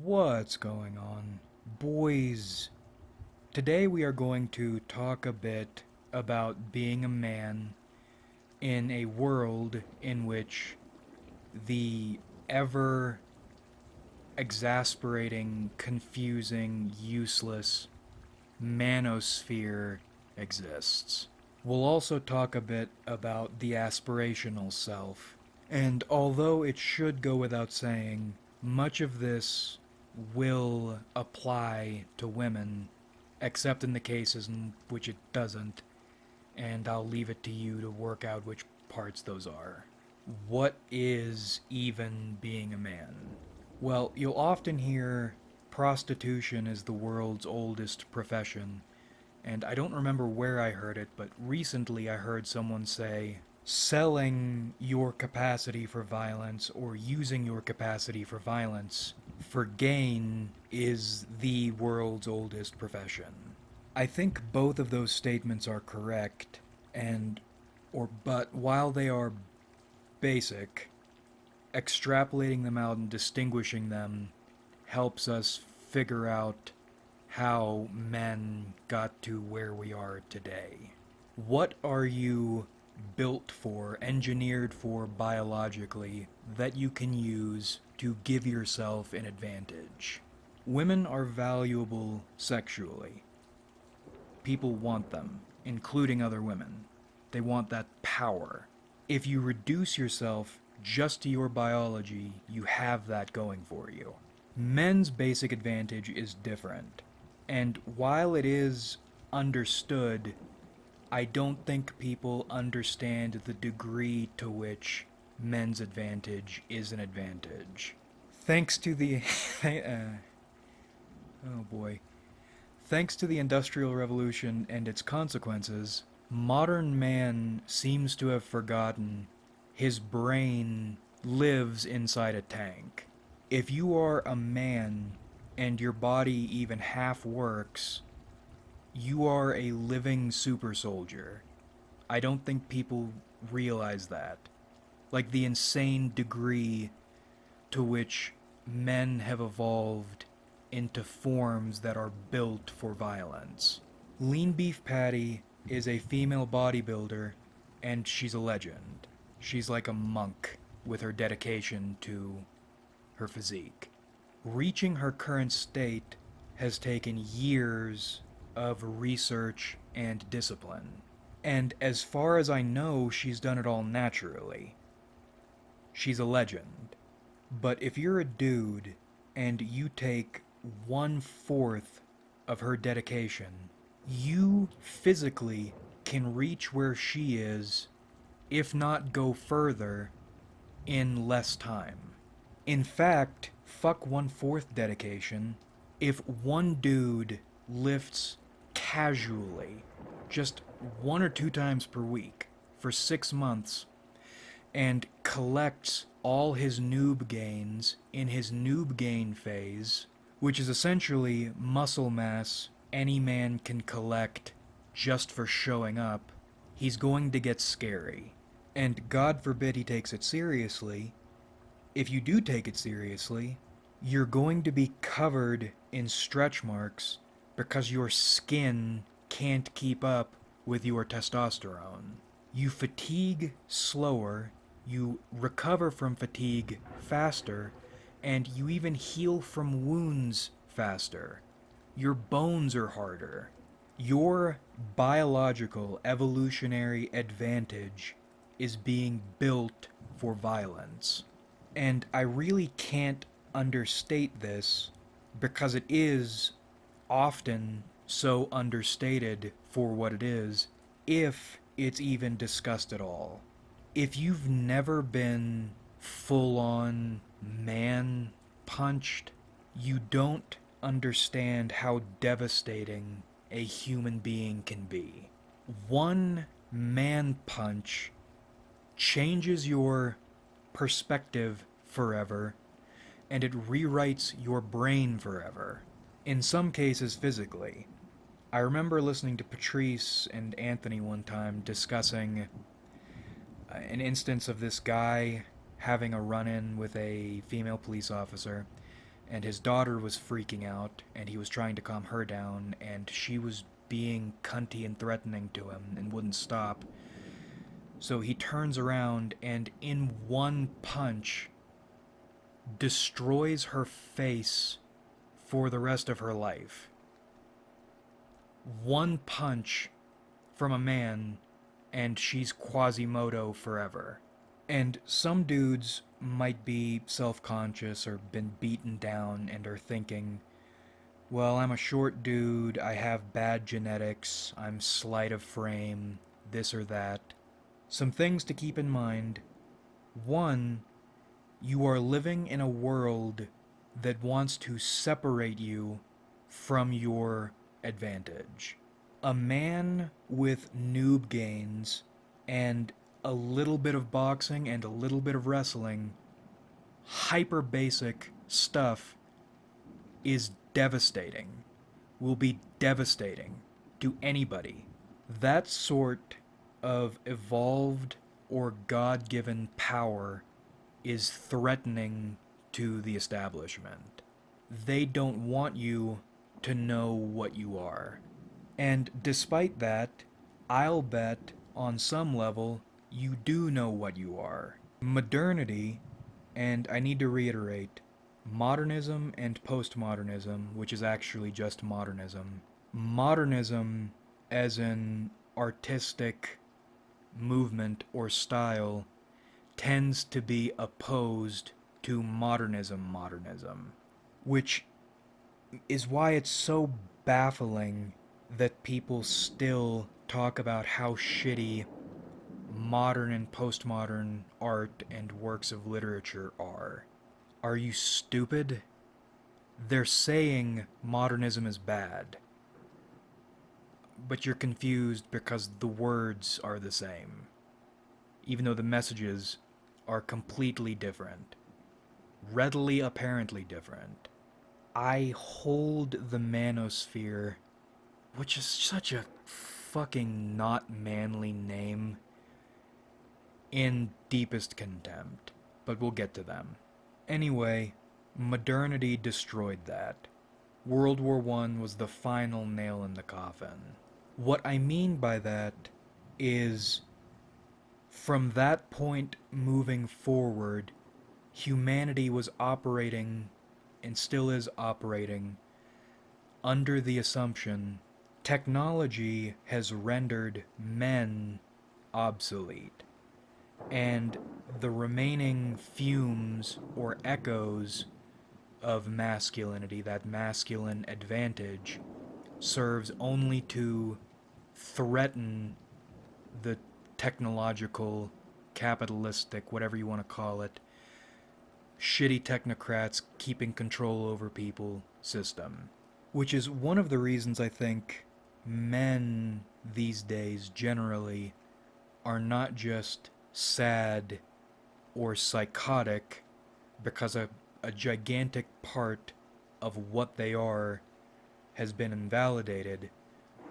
What's going on, boys? Today we are going to talk a bit about being a man in a world in which the ever exasperating, confusing, useless manosphere exists. We'll also talk a bit about the aspirational self. And although it should go without saying, much of this will apply to women, except in the cases in which it doesn't, and I'll leave it to you to work out which parts those are. What is even being a man? Well, you'll often hear prostitution is the world's oldest profession, and I don't remember where I heard it, but recently I heard someone say, selling your capacity for violence or using your capacity for violence for gain is the world's oldest profession. I think both of those statements are correct, but while they are basic, extrapolating them out and distinguishing them helps us figure out how men got to where we are today. What are you built for, engineered for biologically, that you can use to give yourself an advantage? Women are valuable sexually. People want them, including other women. They want that power. If you reduce yourself just to your biology, you have that going for you. Men's basic advantage is different. And while it is understood, I don't think people understand the degree to which men's advantage is an advantage. Thanks to the... oh boy. Thanks to the Industrial Revolution and its consequences, modern man seems to have forgotten his brain lives inside a tank. If you are a man and your body even half works, you are a living super soldier. I don't think people realize that. Like the insane degree to which men have evolved into forms that are built for violence. Lean Beef Patty is a female bodybuilder, and she's a legend. She's like a monk with her dedication to her physique. Reaching her current state has taken years of research and discipline. And as far as I know, she's done it all naturally. She's a legend. But if you're a dude and you take 1/4 of her dedication, you physically can reach where she is, if not go further, in less time. In fact, fuck 1/4 dedication. If one dude lifts casually, just 1 or 2 times per week, for 6 months, and collects all his noob gains in his noob gain phase, which is essentially muscle mass any man can collect just for showing up, he's going to get scary. And God forbid he takes it seriously. If you do take it seriously, you're going to be covered in stretch marks because your skin can't keep up with your testosterone. You fatigue slower, you recover from fatigue faster, and you even heal from wounds faster. Your bones are harder. Your biological evolutionary advantage is being built for violence. And I really can't understate this because it is often so understated for what it is, if it's even discussed at all. If you've never been full-on man punched, you don't understand how devastating a human being can be. One man punch changes your perspective forever, and it rewrites your brain forever. In some cases, physically. I remember listening to Patrice and Anthony one time discussing an instance of this guy having a run-in with a female police officer, and his daughter was freaking out, and he was trying to calm her down, and she was being cunty and threatening to him and wouldn't stop. So he turns around and, in one punch, destroys her face for the rest of her life. One punch from a man, and she's Quasimodo forever. And some dudes might be self-conscious or been beaten down and are thinking, well, I'm a short dude, I have bad genetics, I'm slight of frame, this or that. Some things to keep in mind. One, you are living in a world that wants to separate you from your advantage. A man with noob gains and a little bit of boxing and a little bit of wrestling, hyper basic stuff, is devastating. Will be devastating to anybody. That sort of evolved or God given power is threatening to the establishment. They don't want you to know what you are. And despite that, I'll bet on some level you do know what you are. Modernity, and I need to reiterate, modernism and postmodernism, which is actually just modernism. Modernism, as an artistic movement or style, tends to be opposed to modernism, which is why it's so baffling that people still talk about how shitty modern and postmodern art and works of literature are. Are you stupid? They're saying modernism is bad, but you're confused because the words are the same, even though the messages are completely different, readily apparently different. I hold the manosphere, which is such a fucking not manly name, in deepest contempt, but we'll get to them. Anyway, modernity destroyed that. World War I was the final nail in the coffin. What I mean by that is, from that point moving forward, humanity was operating, and still is operating, under the assumption technology has rendered men obsolete, and the remaining fumes or echoes of masculinity, that masculine advantage, serves only to threaten the technological, capitalistic, whatever you want to call it, shitty technocrats keeping control over people system. Which is one of the reasons I think men these days generally are not just sad or psychotic because a gigantic part of what they are has been invalidated,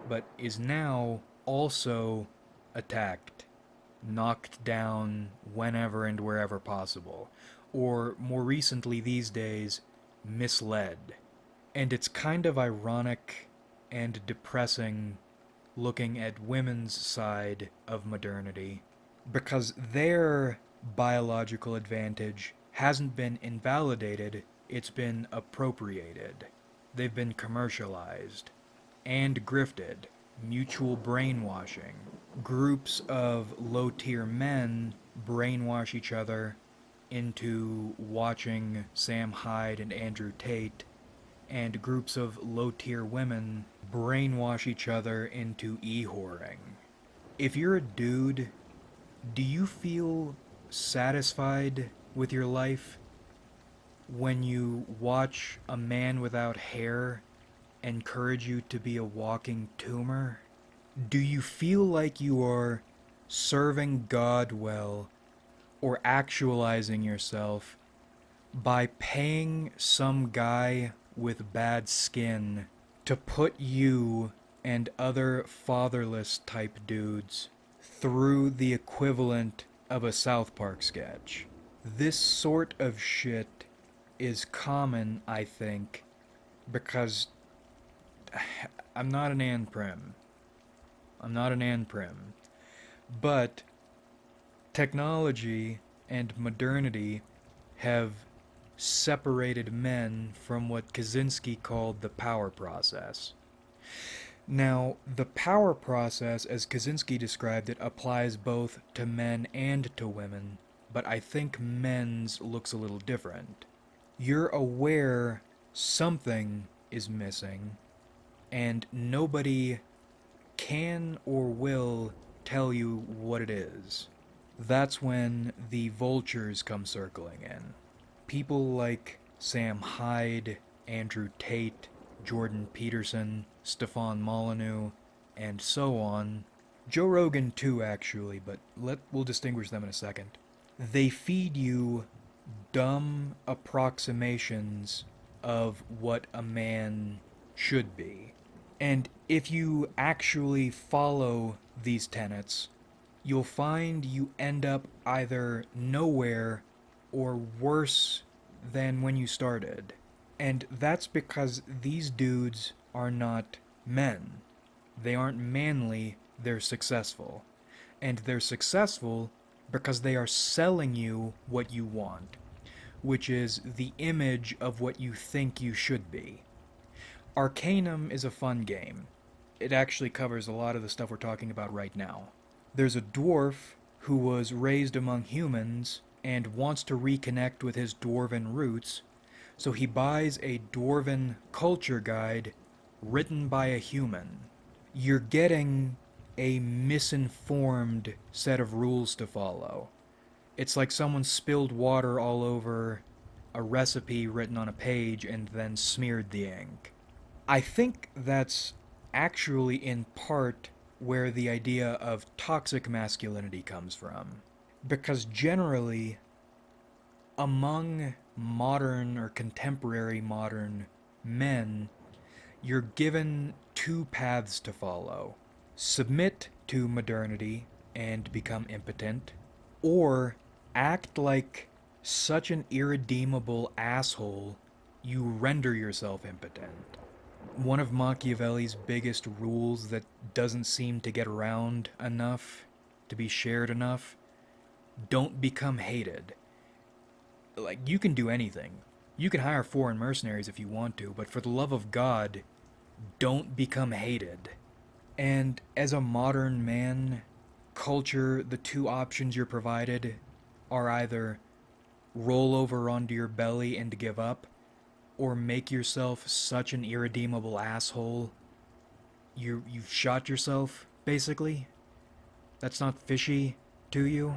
but is now also attacked, knocked down whenever and wherever possible, or more recently these days, misled. And it's kind of ironic and depressing looking at women's side of modernity, because their biological advantage hasn't been invalidated, it's been appropriated. They've been commercialized and grifted, mutual brainwashing. Groups of low-tier men brainwash each other into watching Sam Hyde and Andrew Tate, and groups of low-tier women brainwash each other into e-whoring. If you're a dude, do you feel satisfied with your life when you watch a man without hair encourage you to be a walking tumor? Do you feel like you are serving God well or actualizing yourself by paying some guy with bad skin to put you and other fatherless type dudes through the equivalent of a South Park sketch? This sort of shit is common, I think, because I'm not an Ann Prim. I'm not an Ann Prim. But technology and modernity have separated men from what Kaczynski called the power process. Now, the power process, as Kaczynski described it, applies both to men and to women, but I think men's looks a little different. You're aware something is missing, and nobody can or will tell you what it is. That's when the vultures come circling in. People like Sam Hyde, Andrew Tate, Jordan Peterson, Stefan Molyneux, and so on. Joe Rogan too, actually, but we'll distinguish them in a second. They feed you dumb approximations of what a man should be. And if you actually follow these tenets, you'll find you end up either nowhere or worse than when you started. And that's because these dudes are not men. They aren't manly, they're successful. And they're successful because they are selling you what you want, which is the image of what you think you should be. Arcanum is a fun game. It actually covers a lot of the stuff we're talking about right now. There's a dwarf who was raised among humans and wants to reconnect with his dwarven roots, so he buys a dwarven culture guide written by a human. You're getting a misinformed set of rules to follow. It's like someone spilled water all over a recipe written on a page and then smeared the ink. I think that's actually in part where the idea of toxic masculinity comes from. Because generally, among modern or contemporary modern men, you're given two paths to follow: submit to modernity and become impotent, or act like such an irredeemable asshole you render yourself impotent. One of Machiavelli's biggest rules that doesn't seem to get around enough, to be shared enough: don't become hated. Like, you can do anything. You can hire foreign mercenaries if you want to, but for the love of God, don't become hated. And as a modern man, culture, the two options you're provided are either roll over onto your belly and give up, or make yourself such an irredeemable asshole you've shot yourself, basically. That's not fishy to you.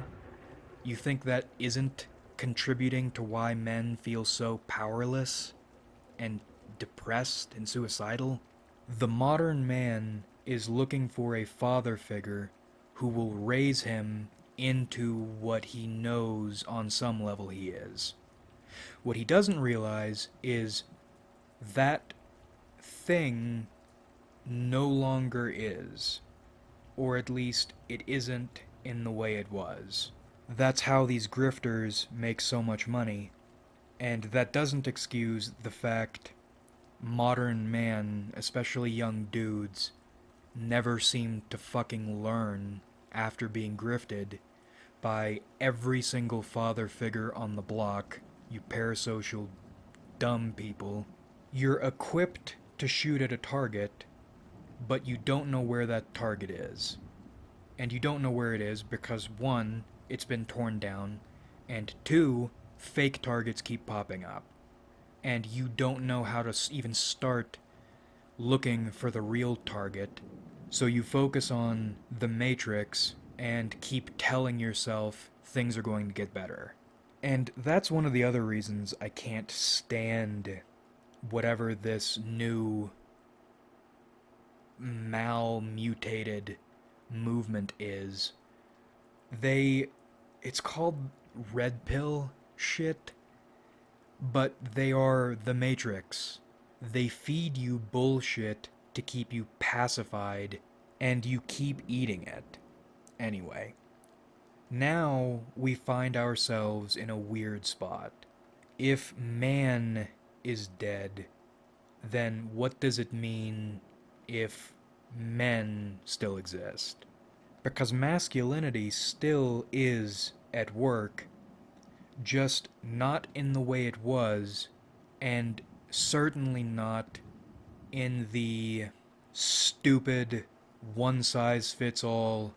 You think that isn't contributing to why men feel so powerless and depressed and suicidal? The modern man is looking for a father figure who will raise him into what he knows on some level he is. What he doesn't realize is that thing no longer is, or at least it isn't in the way it was. That's how these grifters make so much money, and that doesn't excuse the fact modern man, especially young dudes, never seem to fucking learn after being grifted by every single father figure on the block, you parasocial dumb people. You're equipped to shoot at a target, but you don't know where that target is. And you don't know where it is because, one, it's been torn down, and two, fake targets keep popping up. And you don't know how to even start looking for the real target, so you focus on the Matrix and keep telling yourself things are going to get better. And that's one of the other reasons I can't stand whatever this new mal-mutated movement is. It's called red pill shit, but they are the Matrix. They feed you bullshit to keep you pacified, and you keep eating it. Anyway, now we find ourselves in a weird spot. If man is dead, then what does it mean if men still exist? Because masculinity still is at work, just not in the way it was, and certainly not in the stupid, one size fits all,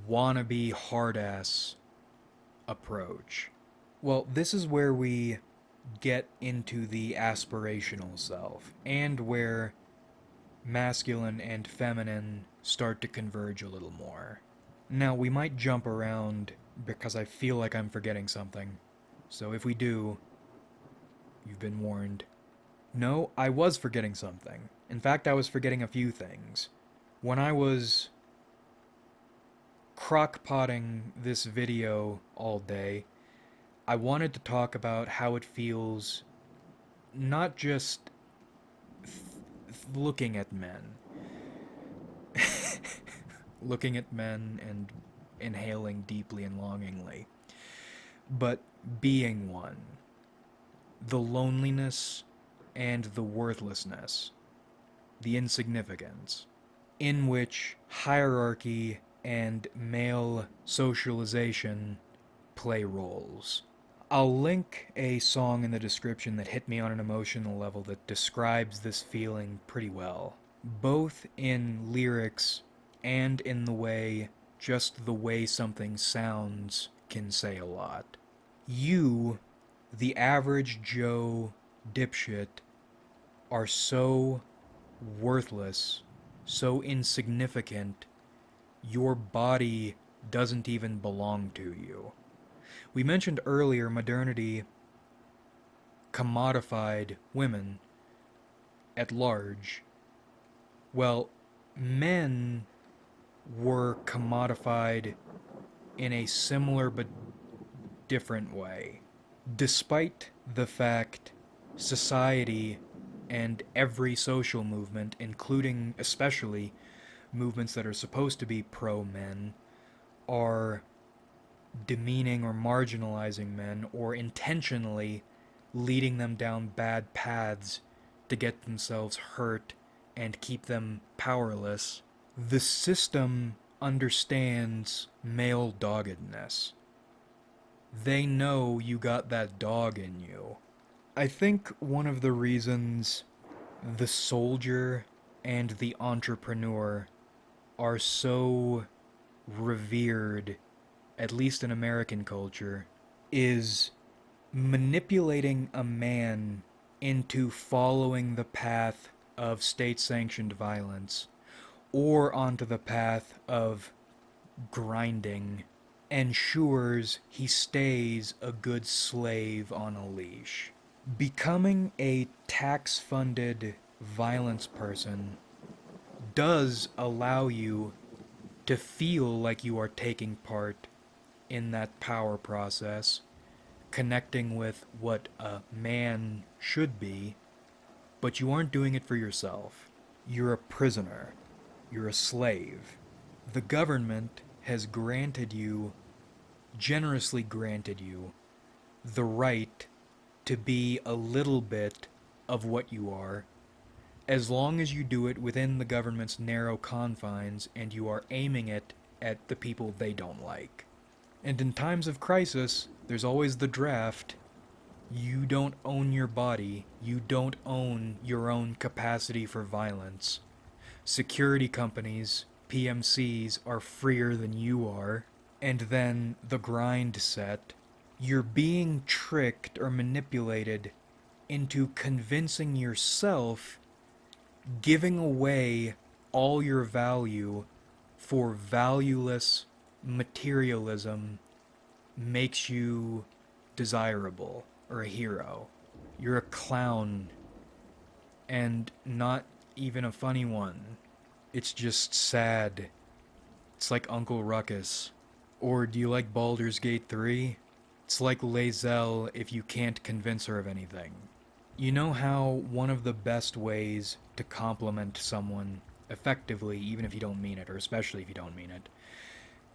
wannabe hard ass approach. Well, this is where we get into the aspirational self, and where masculine and feminine start to converge a little more. Now, we might jump around because I feel like I'm forgetting something. So if we do, you've been warned. No, I was forgetting something. In fact, I was forgetting a few things. When I was crock-potting this video all day, I wanted to talk about how it feels not just looking at men. Looking at men and inhaling deeply and longingly, but being one. The loneliness and the worthlessness, the insignificance, in which hierarchy and male socialization play roles. I'll link a song in the description that hit me on an emotional level that describes this feeling pretty well, both in lyrics and in the way, just the way something sounds can say a lot. You, the average Joe dipshit, are so worthless, so insignificant, your body doesn't even belong to you. We mentioned earlier modernity commodified women at large. Well, men were commodified in a similar but different way. Despite the fact society and every social movement, including especially movements that are supposed to be pro-men, are demeaning or marginalizing men or intentionally leading them down bad paths to get themselves hurt and keep them powerless, the system understands male doggedness. They know you got that dog in you. I think one of the reasons the soldier and the entrepreneur are so revered, at least in American culture, is manipulating a man into following the path of state-sanctioned violence or onto the path of grinding ensures he stays a good slave on a leash. Becoming a tax-funded violence person does allow you to feel like you are taking part in that power process, connecting with what a man should be, but you aren't doing it for yourself. You're a prisoner. You're a slave. The government has granted you, generously granted you, the right to be a little bit of what you are, as long as you do it within the government's narrow confines and you are aiming it at the people they don't like. And in times of crisis, there's always the draft. You don't own your body. You don't own your own capacity for violence. Security companies, PMCs, are freer than you are. And then the grind set. You're being tricked or manipulated into convincing yourself giving away all your value for valueless materialism makes you desirable or a hero. You're a clown, and not even a funny one. It's just sad. It's like Uncle Ruckus. Or do you like Baldur's Gate 3? It's like Lae'zel if you can't convince her of anything. You know how one of the best ways to compliment someone effectively, even if you don't mean it, or especially if you don't mean it,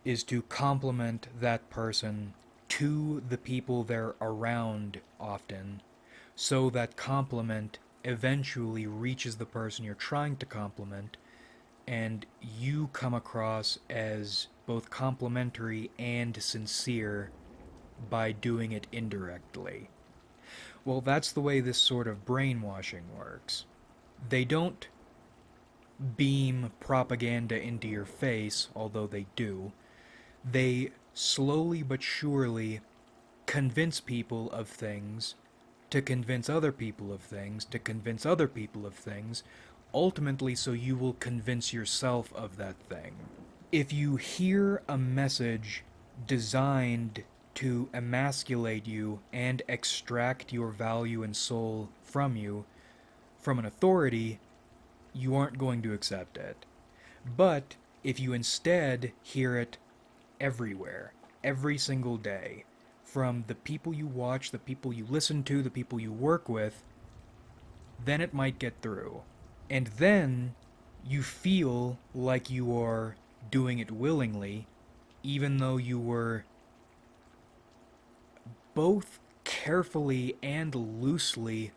is to compliment that person to the people they're around often, so that compliment eventually reaches the person you're trying to compliment, and you come across as both complimentary and sincere by doing it indirectly. Well, that's the way this sort of brainwashing works. They don't beam propaganda into your face, although they do. They slowly but surely convince people of things, to convince other people of things, to convince other people of things, ultimately so you will convince yourself of that thing. If you hear a message designed to emasculate you and extract your value and soul from you, from an authority, you aren't going to accept it. But if you instead hear it everywhere, every single day, from the people you watch, the people you listen to, the people you work with, then it might get through. And then you feel like you are doing it willingly, even though you were both carefully and loosely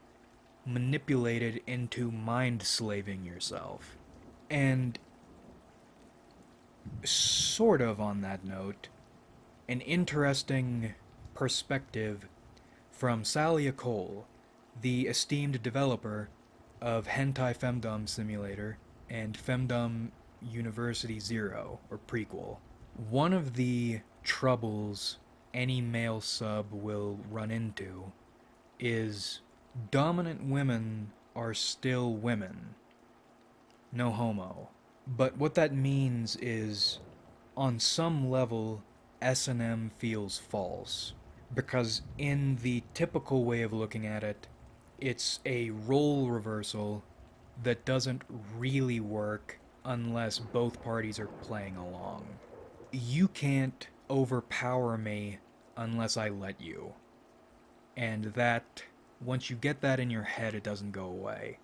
manipulated into mind slaving yourself. And sort of on that note, an interesting perspective from Salia Cole, the esteemed developer of Hentai Femdom Simulator and Femdom University Zero, or prequel. One of the troubles any male sub will run into is dominant women are still women. No homo. But what that means is, on some level, S&M feels false. Because in the typical way of looking at it, it's a role reversal that doesn't really work unless both parties are playing along. You can't overpower me unless I let you. And that, once you get that in your head, it doesn't go away.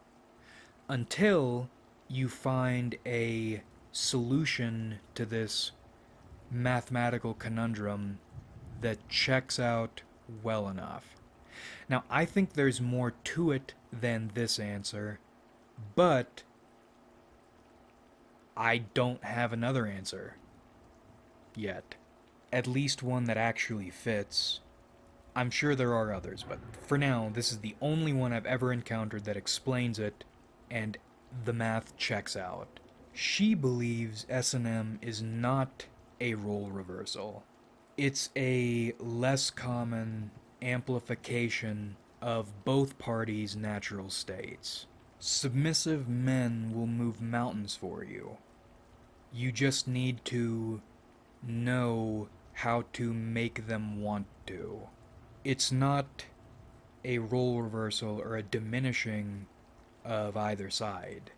Until you find a solution to this mathematical conundrum that checks out well enough. Now, I think there's more to it than this answer, but I don't have another answer yet. At least one that actually fits. I'm sure there are others, but for now, this is the only one I've ever encountered that explains it, and the math checks out. She believes S&M is not a role reversal. It's a less common amplification of both parties' natural states. Submissive men will move mountains for you. You just need to know how to make them want to. It's not a role reversal or a diminishing of either side.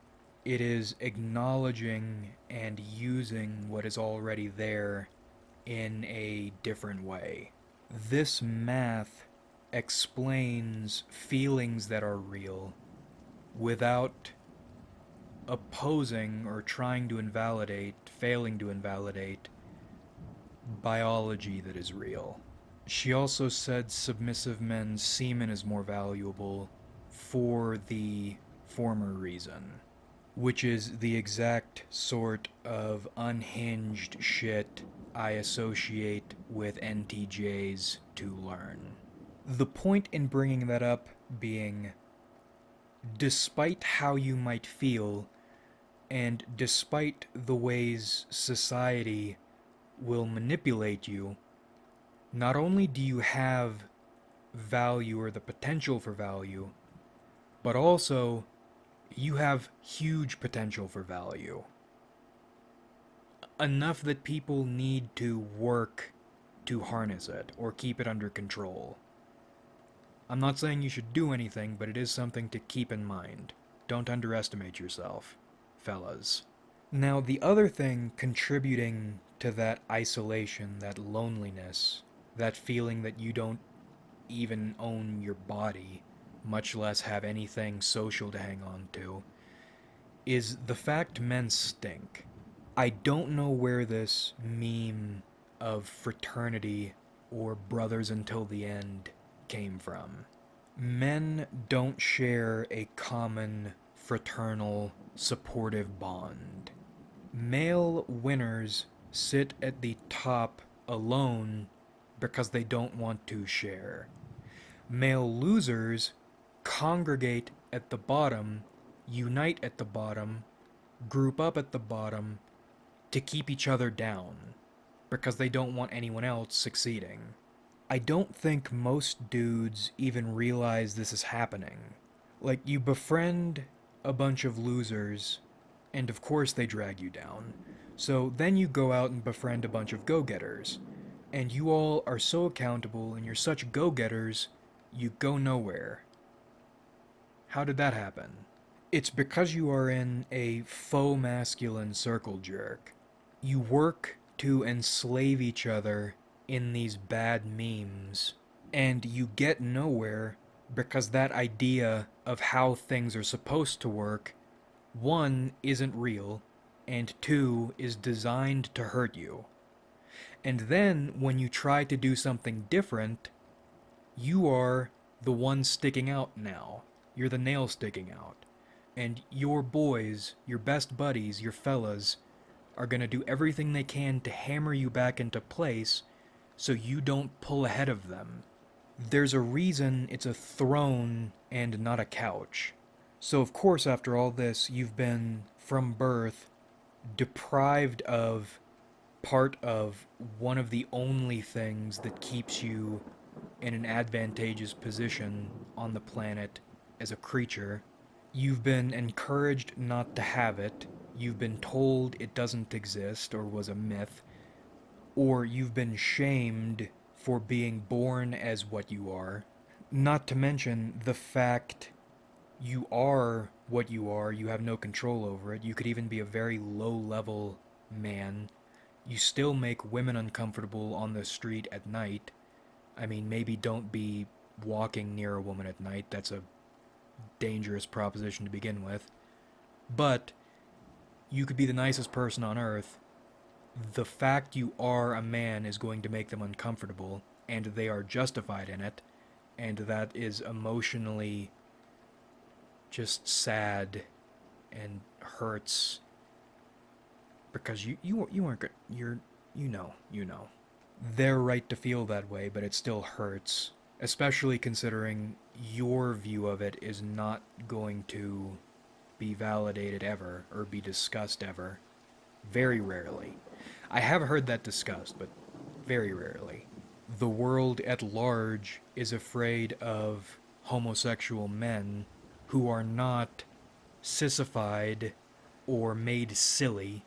It is acknowledging and using what is already there in a different way. This math explains feelings that are real without opposing or trying to invalidate, failing to invalidate biology that is real. She also said submissive men's semen is more valuable for the former reason, which is the exact sort of unhinged shit I associate with NTJs to learn. The point in bringing that up being, despite how you might feel, and despite the ways society will manipulate you, not only do you have value or the potential for value, but also you have huge potential for value. Enough that people need to work to harness it or keep it under control. I'm not saying you should do anything, but it is something to keep in mind. Don't underestimate yourself, fellas. Now, the other thing contributing to that isolation, that loneliness, that feeling that you don't even own your body, much less have anything social to hang on to, is the fact men stink. I don't know where this meme of fraternity or Brothers Until the End came from. Men don't share a common fraternal supportive bond. Male winners sit at the top alone because they don't want to share. Male losers congregate at the bottom, unite at the bottom, group up at the bottom to keep each other down because they don't want anyone else succeeding. I don't think most dudes even realize this is happening. Like, you befriend a bunch of losers, and of course they drag you down. So then you go out and befriend a bunch of go-getters. And you all are so accountable, and you're such go-getters, you go nowhere. How did that happen? It's because you are in a faux masculine circle jerk. You work to enslave each other in these bad memes, and you get nowhere because that idea of how things are supposed to work, one, isn't real, and two, is designed to hurt you. And then, when you try to do something different, you are the one sticking out now. You're the nail sticking out. And your boys, your best buddies, your fellas, are gonna do everything they can to hammer you back into place so you don't pull ahead of them. There's a reason it's a throne and not a couch. So, of course, after all this, you've been, from birth, deprived of part of one of the only things that keeps you in an advantageous position on the planet as a creature. You've been encouraged not to have it, you've been told it doesn't exist or was a myth, or you've been shamed for being born as what you are. Not to mention the fact you are what you are, you have no control over it. You could even be a very low level man. You still make women uncomfortable on the street at night. I mean, maybe don't be walking near a woman at night. That's a dangerous proposition to begin with. But you could be the nicest person on earth. The fact you are a man is going to make them uncomfortable, and they are justified in it, and that is emotionally just sad and hurts because you aren't good. You know. They're right to feel that way, but it still hurts, especially considering your view of it is not going to be validated ever or be discussed ever. Very rarely. I have heard that discussed, but very rarely. The world at large is afraid of homosexual men who are not sissified or made silly.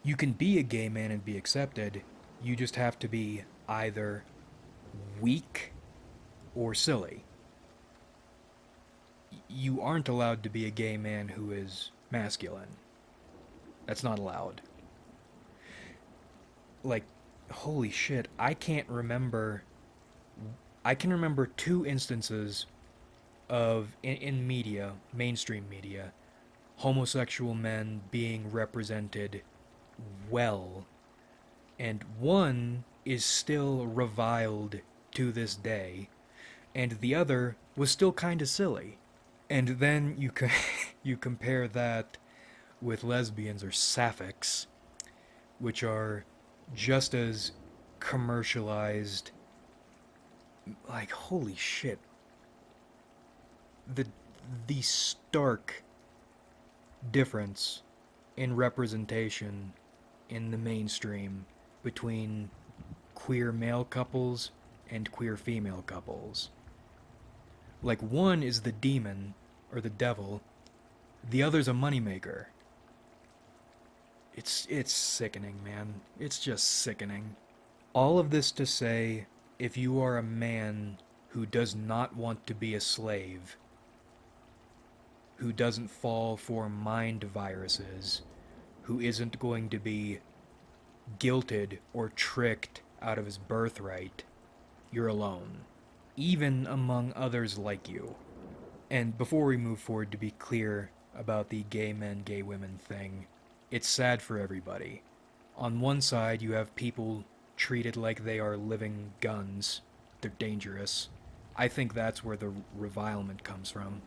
You can be a gay man and be accepted. You just have to be either weak or silly. You aren't allowed to be a gay man who is masculine. That's not allowed. Like, holy shit, I can remember two instances of, in media, mainstream media, homosexual men being represented well. And one is still reviled to this day, and the other was still kind of silly. And then you compare that with lesbians or sapphics, which are just as commercialized. Like, holy shit. The stark difference in representation in the mainstream between queer male couples and queer female couples. Like, one is the demon, or the devil, the other's a moneymaker. It's sickening, man. It's just sickening. All of this to say, if you are a man who does not want to be a slave, who doesn't fall for mind viruses, who isn't going to be guilted or tricked out of his birthright, you're alone. Even among others like you. And before we move forward, to be clear about the gay men, gay women thing, it's sad for everybody. On one side, you have people treated like they are living guns. They're dangerous. I think that's where the revilement comes from.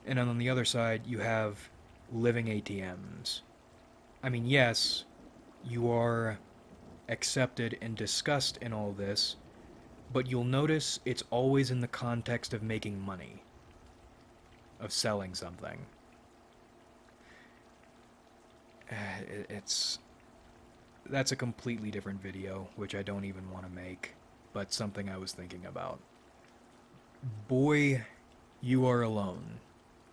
And then on the other side, you have living ATMs. I mean, yes, you are accepted and discussed in all this, but you'll notice it's always in the context of making money, of selling something. It's that's a completely different video, which I don't even want to make, but something I was thinking about. Boy, you are alone.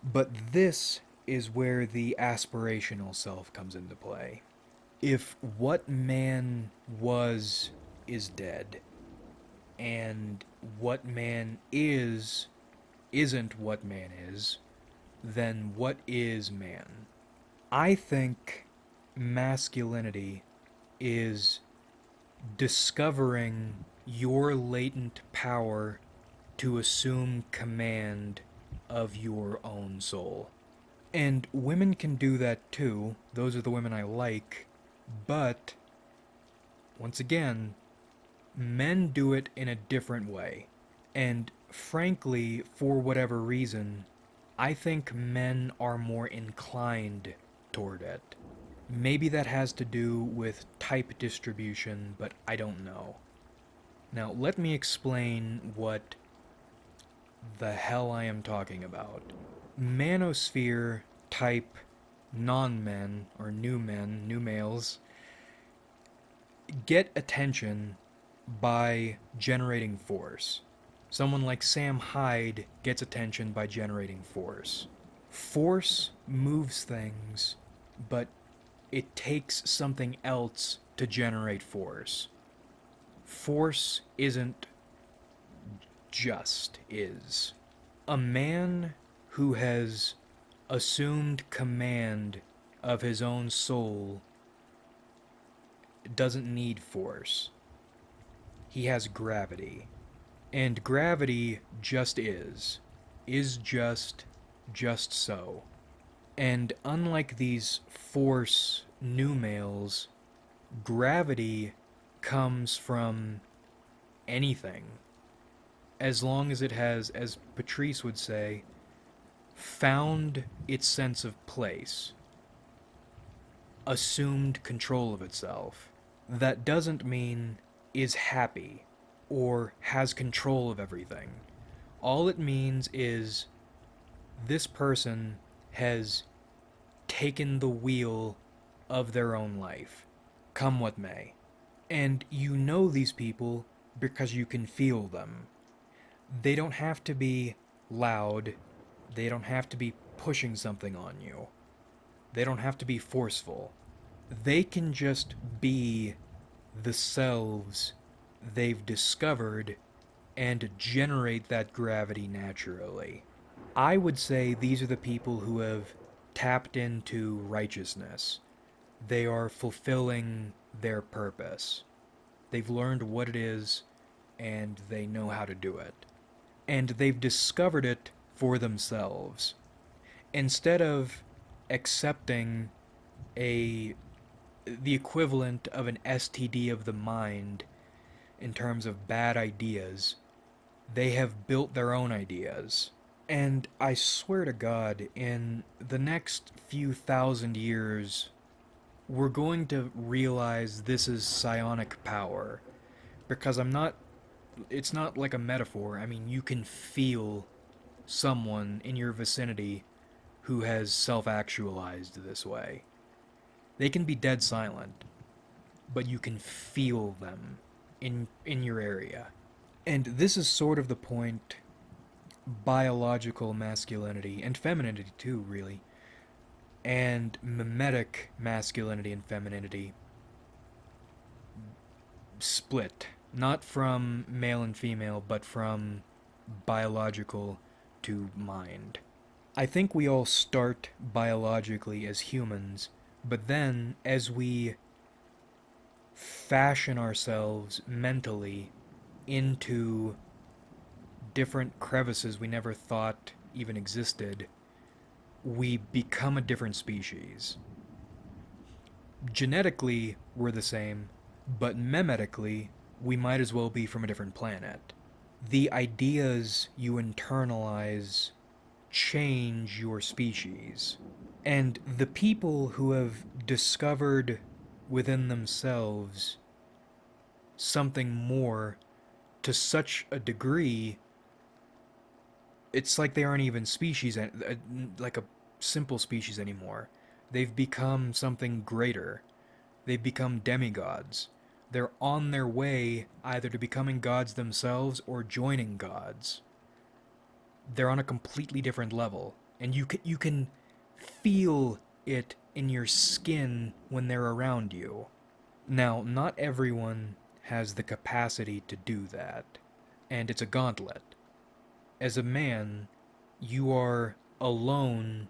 But this is where the aspirational self comes into play. If what man was is dead, and what man is isn't what man is, then what is man? I think masculinity is discovering your latent power to assume command of your own soul. And women can do that too. Those are the women I like. But, once again, men do it in a different way. And frankly, for whatever reason, I think men are more inclined toward it. Maybe that has to do with type distribution, but I don't know. Now, let me explain what the hell I am talking about. Manosphere type non-men, or new men, new males, get attention by generating force. Someone like Sam Hyde gets attention by generating force. Force moves things, but it takes something else to generate force. Force isn't just is. A man who has assumed command of his own soul doesn't need force. He has gravity. And gravity just is. Is just so. And unlike these force new males, gravity comes from anything. As long as it has, as Patrice would say, found its sense of place, assumed control of itself. That doesn't mean is happy or has control of everything. All it means is this person has taken the wheel of their own life, come what may. And you know these people because you can feel them. They don't have to be loud. They don't have to be pushing something on you. They don't have to be forceful. They can just be the selves they've discovered and generate that gravity naturally. I would say these are the people who have tapped into righteousness. They are fulfilling their purpose. They've learned what it is, and they know how to do it. And they've discovered it for themselves. Instead of accepting the equivalent of an STD of the mind in terms of bad ideas, they have built their own ideas. And I swear to God, in the next few thousand years, we're going to realize this is psionic power. Because it's not like a metaphor. I mean, you can feel someone in your vicinity who has self-actualized this way. They can be dead silent, but you can feel them in your area. And this is sort of the point biological masculinity, and femininity too, really, and mimetic masculinity and femininity split. Not from male and female, but from biological to mind. I think we all start biologically as humans, but then as we fashion ourselves mentally into different crevices we never thought even existed, we become a different species. Genetically, we're the same, but memetically, we might as well be from a different planet. The ideas you internalize change your species. And the people who have discovered within themselves something more to such a degree, it's like they aren't even species, like a simple species anymore. They've become something greater. They've become demigods. They're on their way either to becoming gods themselves or joining gods. They're on a completely different level, and you can feel it in your skin when they're around you. Now, not everyone has the capacity to do that, and it's a gauntlet. As a man, you are alone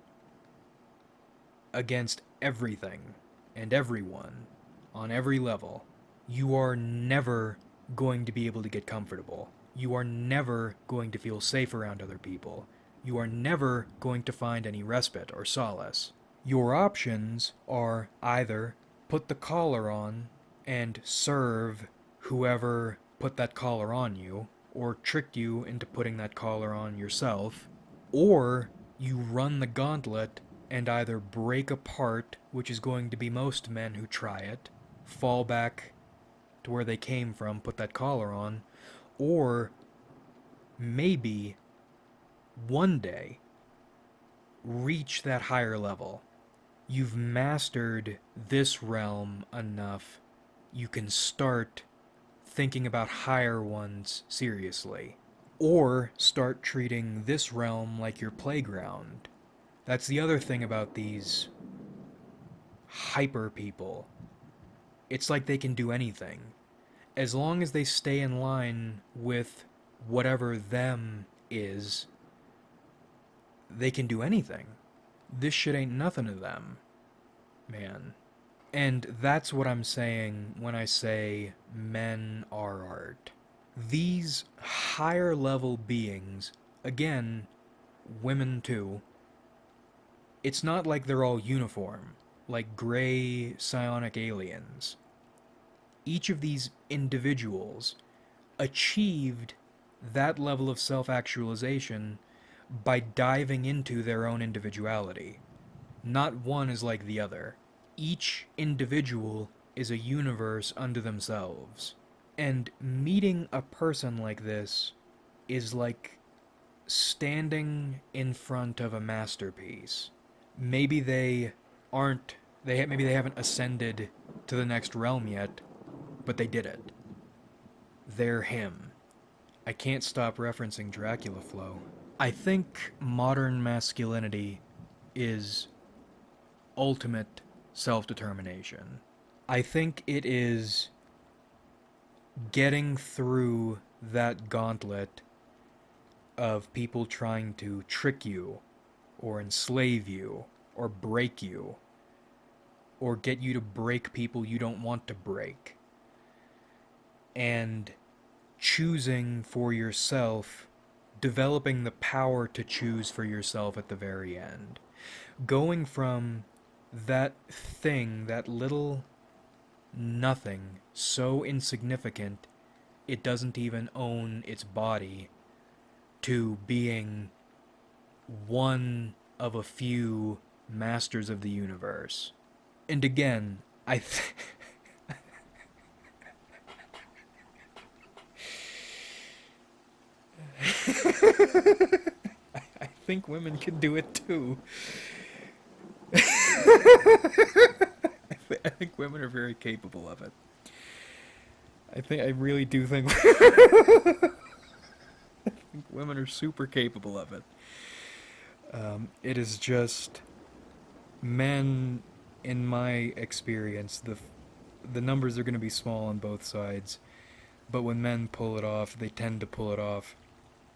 against everything and everyone on every level. You are never going to be able to get comfortable. You are never going to feel safe around other people. You are never going to find any respite or solace. Your options are either put the collar on and serve whoever put that collar on you, or tricked you into putting that collar on yourself, or you run the gauntlet and either break apart, which is going to be most men who try it, fall back to where they came from, put that collar on, or maybe one day reach that higher level. You've mastered this realm enough, you can start thinking about higher ones seriously. Or start treating this realm like your playground. That's the other thing about these hyper people. It's like they can do anything. As long as they stay in line with whatever them is, they can do anything. This shit ain't nothing to them, man. And that's what I'm saying when I say men are art. These higher level beings, again, women too, it's not like they're all uniform, like gray psionic aliens. Each of these individuals achieved that level of self-actualization by diving into their own individuality. Not one is like the other. Each individual is a universe unto themselves. And meeting a person like this is like standing in front of a masterpiece. Maybe they aren't, maybe they haven't ascended to the next realm yet, but they did it. They're him. I can't stop referencing Dracula Flow. I think modern masculinity is ultimate self-determination. I think it is getting through that gauntlet of people trying to trick you, or enslave you, or break you, or get you to break people you don't want to break, and choosing for yourself, developing the power to choose for yourself at the very end. Going from that thing, that little nothing, so insignificant it doesn't even own its body, to being one of a few masters of the universe. And again, I think women can do it too. I think women are very capable of it. I really do think women are super capable of it. It is just men, in my experience, the numbers are going to be small on both sides, but when men pull it off, they tend to pull it off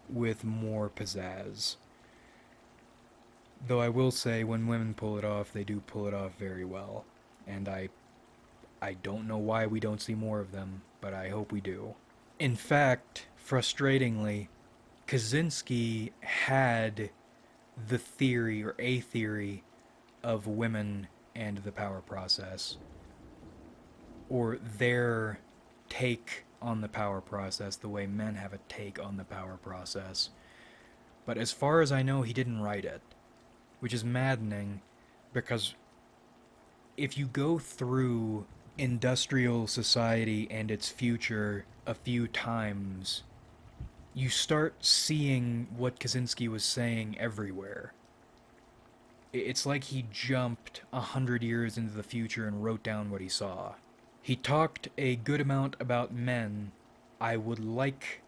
with more pizzazz. Though I will say, when women pull it off, they do pull it off very well, and I don't know why we don't see more of them, but I hope we do. In fact, frustratingly, Kaczynski had the theory, or a theory, of women and the power process, or their take on the power process the way men have a take on the power process. But as far as I know, he didn't write it, which is maddening because if you go through industrial society and its future a few times, you start seeing what Kaczynski was saying everywhere. It's like he jumped 100 years into the future and wrote down what he saw. He talked a good amount about men. I would like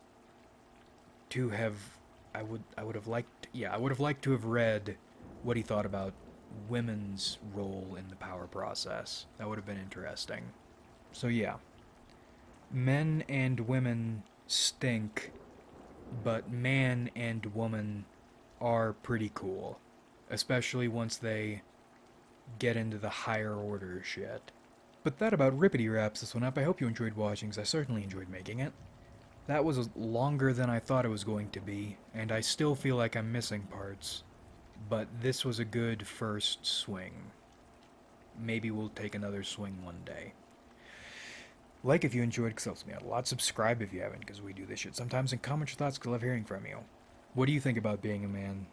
to have I would have liked I would have liked to have read what he thought about women's role in the power process. That would have been interesting. So yeah, men and women stink, but man and woman are pretty cool, especially once they get into the higher order shit. But that about rippity wraps this one up. I hope you enjoyed watching, because I certainly enjoyed making it. That was longer than I thought it was going to be, and I still feel like I'm missing parts. But this was a good first swing. Maybe we'll take another swing one day. Like if you enjoyed, because it helps me out a lot. Subscribe if you haven't, because we do this shit sometimes. And comment your thoughts, because I love hearing from you. What do you think about being a man?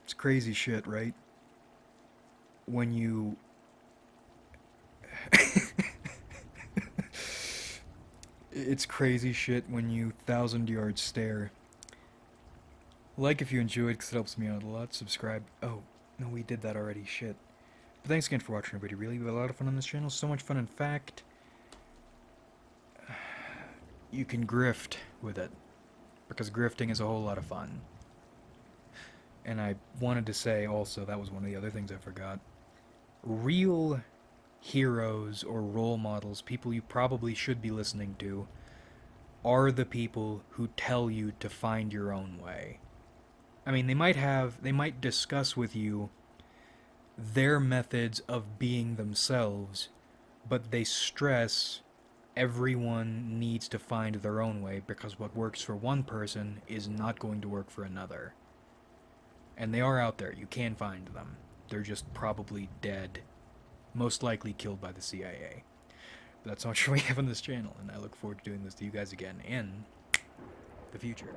It's crazy shit, right? When you... It's crazy shit when you 1,000-yard stare. Like if you enjoyed, because it helps me out a lot. Subscribe. Oh, no, we did that already. Shit. But thanks again for watching, everybody. Really, we had a lot of fun on this channel. So much fun, in fact. You can grift with it. Because grifting is a whole lot of fun. And I wanted to say also, that was one of the other things I forgot. Real heroes or role models, people you probably should be listening to, are the people who tell you to find your own way. I mean, they might discuss with you their methods of being themselves, but they stress everyone needs to find their own way, because what works for one person is not going to work for another. And they are out there. You can find them. They're just probably dead. Most likely killed by the CIA. But that's how much we have on this channel, and I look forward to doing this to you guys again in the future.